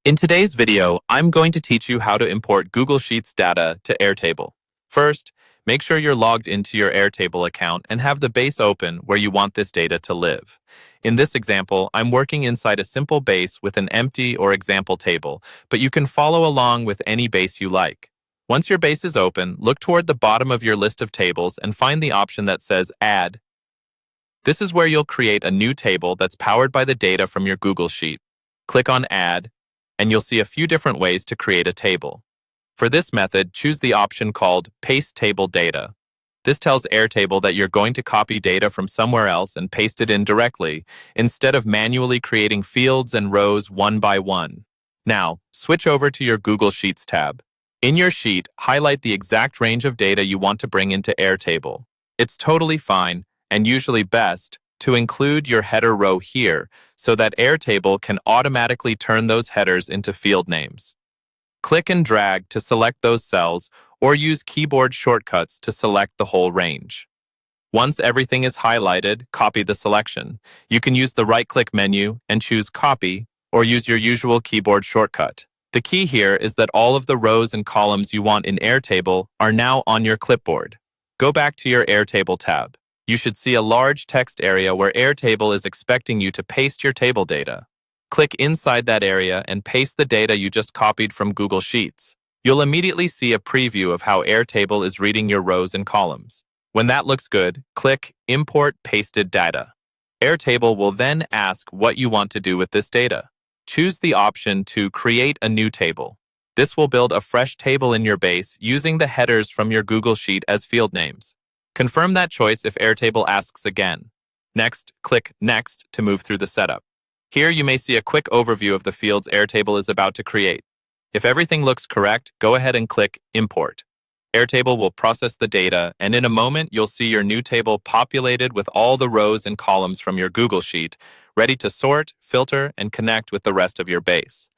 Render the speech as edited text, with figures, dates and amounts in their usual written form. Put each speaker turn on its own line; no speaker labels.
In today's video, I'm going to teach you how to import Google Sheets data to Airtable. First, make sure you're logged into your Airtable account and have the base open where you want this data to live. In this example, I'm working inside a simple base with an empty or example table, but you can follow along with any base you like. Once your base is open, look toward the bottom of your list of tables and find the option that says Add. This is where you'll create a new table that's powered by the data from your Google Sheet. Click on Add, and you'll see a few different ways to create a table. For this method, choose the option called Paste Table Data. This tells Airtable that you're going to copy data from somewhere else and paste it in directly, instead of manually creating fields and rows one by one. Now, switch over to your Google Sheets tab. In your sheet, highlight the exact range of data you want to bring into Airtable. It's totally fine, and usually best, to include your header row here so that Airtable can automatically turn those headers into field names. Click and drag to select those cells or use keyboard shortcuts to select the whole range. Once everything is highlighted, copy the selection. You can use the right-click menu and choose Copy or use your usual keyboard shortcut. The key here is that all of the rows and columns you want in Airtable are now on your clipboard. Go back to your Airtable tab. You should see a large text area where Airtable is expecting you to paste your table data. Click inside that area and paste the data you just copied from Google Sheets. You'll immediately see a preview of how Airtable is reading your rows and columns. When that looks good, click Import Pasted Data. Airtable will then ask what you want to do with this data. Choose the option to Create a New Table. This will build a fresh table in your base using the headers from your Google Sheet as field names. Confirm that choice if Airtable asks again. Next, click Next to move through the setup. Here you may see a quick overview of the fields Airtable is about to create. If everything looks correct, go ahead and click Import. Airtable will process the data, and in a moment you'll see your new table populated with all the rows and columns from your Google Sheet, ready to sort, filter, and connect with the rest of your base.